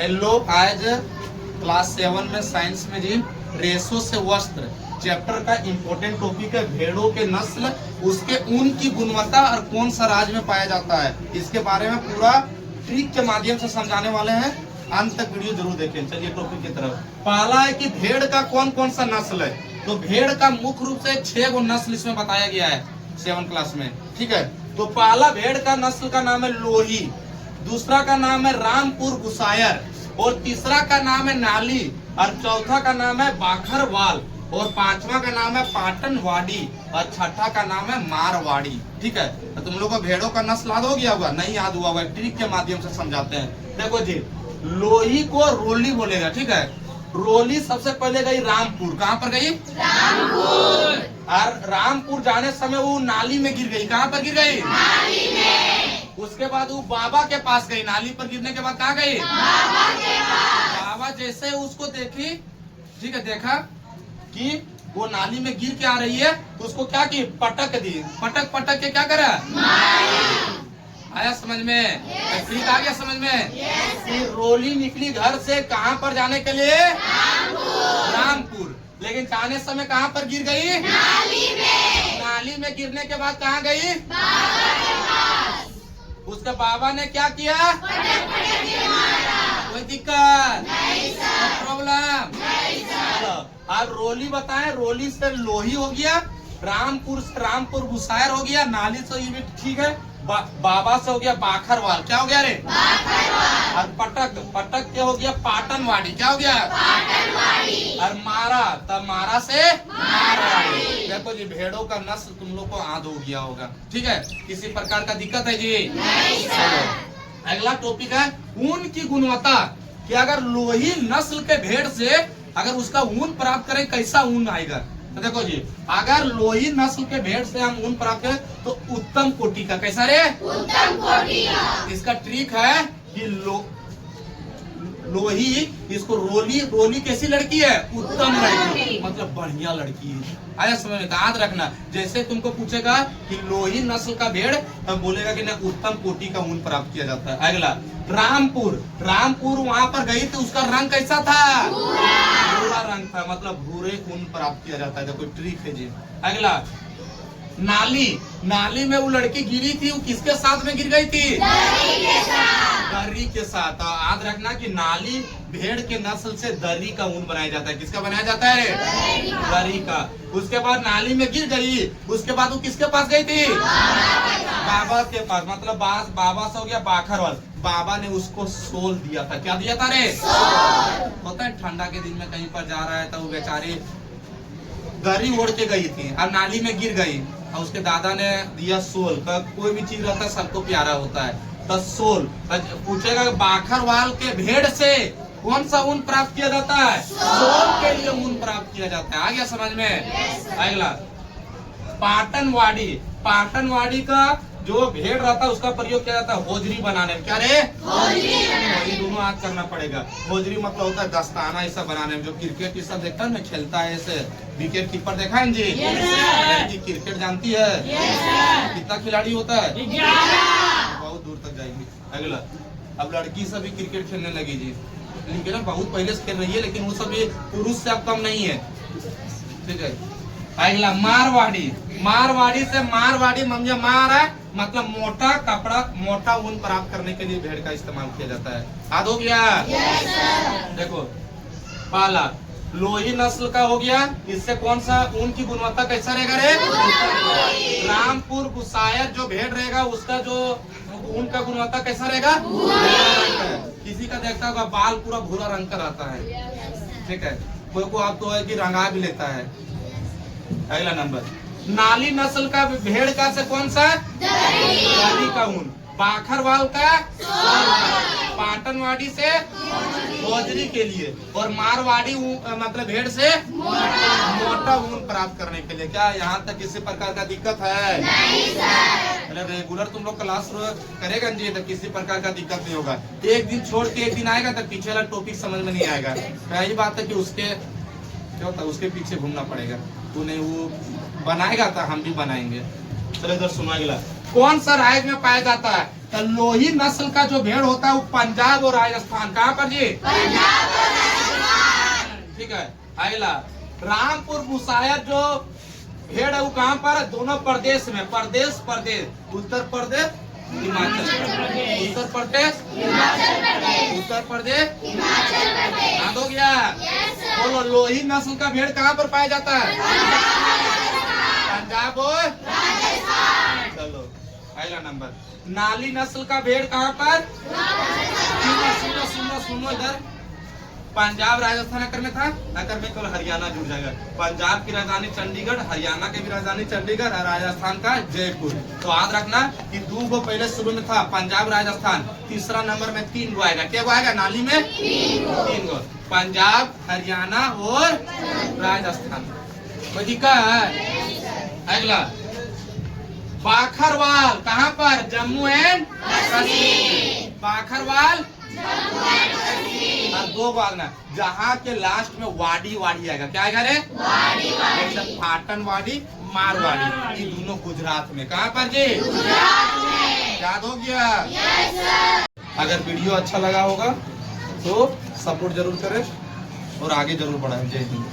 Hello, आज class 7 में science में जी रेशो से वस्त्र चैप्टर का इम्पोर्टेंट टॉपिक है भेड़ों के नस्ल, उसके ऊन की गुणवत्ता और कौन सा राज्य में पाया जाता है, इसके बारे में पूरा ट्रिक के माध्यम से समझाने वाले हैं। अंत तक वीडियो जरूर देखें। चलिए टॉपिक की तरफ। पहला है कि भेड़ का कौन कौन सा नस्ल है। तो भेड़ का मुख्य रूप से 6 गो नस्ल इसमें बताया गया है 7 क्लास में, ठीक है। तो पहला भेड़ का नस्ल का नाम है लोही, दूसरा का नाम है रामपुर गुसायर, और तीसरा का नाम है नाली, और चौथा का नाम है बाखरवाल, और पांचवा का नाम है पाटनवाड़ी, और छठा का नाम है मारवाड़ी, ठीक है। तो तुम लोग को भेड़ों का नस्ल याद हो गया होगा, नहीं याद हुआ होगा, ट्रिक के माध्यम से समझाते हैं। देखो जी, लोही को रोली बोलेगा, ठीक है। रोली सबसे पहले गई रामपुर। कहाँ पर गई? रामपुर। और रामपुर जाने समय वो नाली में गिर गई। कहाँ पर गिर गई? नाली में। उसके बाद वो बाबा के पास गई। नाली पर गिरने के बाद कहाँ गई? बाबा के पास। बाबा जैसे उसको देखी, ठीक है, देखा कि वो नाली में गिर के आ रही है, तो उसको क्या की? पटक दी। पटक पटक के क्या करा? आया समझ में? ठीक आ गया समझ में? फिर रोली निकली घर से कहाँ पर जाने के लिए? रामपुर। लेकिन जाने समय कहाँ पर गिर गई? नाली में। नाली में गिरने के बाद कहाँ गई? बाबा के पास। उसके बाबा ने क्या किया? पटक पटक के मारा। कोई दिक्कत नहीं सर, प्रॉब्लम नहीं सर। अब रोली बताएं, रोली से लोही हो गया, रामपुर से रामपुर गुसायर हो गया, नाली से ये भी ठीक है, बाबा से हो गया बाखरवाल। क्या हो गया रे? बाखरवाल। और पटक पटक क्या हो गया? पाटनवाड़ी। क्या हो गया? पाटनवाड़ी। और मारा, तब मारा से मारवाड़ी। देखो जी, भेड़ों का नस्ल तुम लोग को याद हो गया होगा, ठीक है। किसी प्रकार का दिक्कत है जी? नहीं सर। अगला टॉपिक है ऊन की गुणवत्ता, कि अगर लोही नस्ल के भेड़ से अगर उसका ऊन प्राप्त करें, कैसा ऊन आएगा। तो देखो जी, अगर लोही नस्ल के भेड़ से हम ऊन प्राप्त करें तो उत्तम कोटि का। कैसा रे? उत्तम कोटि का। इसका ट्रिक है कि लोही, इसको रोली, रोली कैसी लड़की है? उत्तम लड़की, मतलब बढ़िया लड़की है। आया समझ में? याद रखना, जैसे तुमको पूछेगा कि लोही नस्ल का भेड़, तब बोलेगा कि ना उत्तम कोटि का ऊन प्राप्त किया जाता है। अगला रामपुर। रामपुर वहाँ पर गई तो उसका रंग कैसा था? भूरा रंग था, मतलब भूरे ऊन प्राप्त किया जाता है। कोई ट्रिक है जी। अगला नाली। नाली में वो लड़की गिरी थी, वो किसके साथ में गिर गई थी? दर्री के साथ। याद रखना कि नाली भेड़ के नस्ल से दर्री का ऊन बनाया जाता है। किसका बनाया जाता है? दर्री का। उसके बाद नाली में गिर गई, उसके बाद वो किसके पास गई थी? बाबा के पास, मतलब बाबा से हो गया बाखरवाल। बाबा ने उसको सोल दिया था। क्या दिया था रे? होता है ठंडा के दिन में कहीं पर जा रहा है तो वो बेचारी दरी ओढ़ के गई थी और नाली में गिर गई, और उसके दादा ने दिया सोल। कोई भी चीज रहता है सबको प्यारा होता है, तो सोल। पूछेगा बाखरवाल के भेड़ से कौन सा ऊन प्राप्त किया जाता है? सोल के लिए ऊन प्राप्त किया जाता है। आ गया समझ में? अगला पाटनवाड़ी। पाटनवाड़ी का जो भेड़ रहता है उसका प्रयोग किया जाता है होजरी बनाने में। क्या रे? होजरी। दोनों हाथ करना पड़ेगा। होजरी मतलब होता है दस्ताना ऐसा बनाने में। जो क्रिकेट ये सब देखता है ना, खेलता है ऐसे, विकेट कीपर देखा है जी? लड़की क्रिकेट जानती है? कितना खिलाड़ी होता है? बहुत दूर तक जाएगी। अगला, अब लड़की सब भी क्रिकेट खेलने लगी जी, लेकिन बहुत पहले से खेल रही है, लेकिन वो सब पुरुष से अब कम नहीं है, ठीक है। अगला मारवाड़ी। मारवाड़ी से, मारवाड़ी मम्मी मार है, मतलब मोटा कपड़ा, मोटा ऊन प्राप्त करने के लिए भेड़ का इस्तेमाल किया जाता है। याद हो गया? देखो, पहला लोही नस्ल का हो गया, इससे कौन सा ऊन की गुणवत्ता कैसा रहेगा रे? रामपुर गुसायर जो भेड़ रहेगा उसका जो ऊन का गुणवत्ता कैसा रहेगा? किसी का देखता होगा बाल पूरा भूरा रंग का रहता है, ठीक है। कोई को आप तो है कि रंगा भी लेता है। अगला नंबर, नाली नस्ल का भेड़ का से कौन सा? दर्री का ऊन। बाखरवाल का पाटनवाड़ी से होजरी के लिए, और मारवाड़ी मतलब भेड़ से मोटा ऊन प्राप्त करने के लिए। क्या यहाँ तक किसी प्रकार का दिक्कत है? नहीं सर। रेगुलर तुम लोग क्लास करेगा जी तो किसी प्रकार का दिक्कत नहीं होगा। एक दिन छोड़ के एक दिन आएगा तो पीछे वाला टॉपिक समझ में नहीं आएगा। यही बात है कि उसके क्या होता है, उसके पीछे घूमना पड़ेगा। तू नहीं वो बनाएगा तो हम भी बनाएंगे। चलो इधर सुनो। अगला कौन सा राज्य में पाया जाता है? तो लोही नस्ल का जो भेड़ होता है वो पंजाब और राजस्थान। कहाँ पर जी? पंजाब और राजस्थान। ठीक है। अगला, रामपुर बुसायत जो भेड़ है वो कहाँ पर? दोनों प्रदेश में। प्रदेश उत्तर प्रदेश, हिमाचल प्रदेश। उत्तर प्रदेश, उत्तर प्रदेश, याद हो गया? बोलो, लोही नस्ल का भेड़ कहाँ पर पाया जाता है? पंजाब और राजस्थान। चलो अगला नंबर, नाली नस्ल का भेड़ कहाँ पर? सुनो इधर, पंजाब राजस्थान अकर में था, अकर में केवल हरियाणा जुड़ जाएगा। पंजाब की राजधानी चंडीगढ़, हरियाणा की भी राजधानी चंडीगढ़ और राजस्थान का जयपुर। तो याद रखना कि 2 गो पहले शुरू में था, पंजाब राजस्थान। तीसरा नंबर में 3 गो आएगा। क्या गो आएगा नाली में? 3 गो, पंजाब, हरियाणा और राजस्थान। कोई दिक्कत है? अगला, बाखरवाल कहाँ पर? जम्मू एंड कश्मीर। बाखरवाल और 2 बाग ना, जहाँ के लास्ट में वाडी आएगा। क्या आएगा रे? वाडी। पाटन वाडी, मारवाड़ी, ये दोनों गुजरात में। कहाँ पर जी? गुजरात में। याद हो गया? Yes sir. अगर वीडियो अच्छा लगा होगा तो सपोर्ट जरूर करें और आगे जरूर बढ़ाएं। जय हिंद।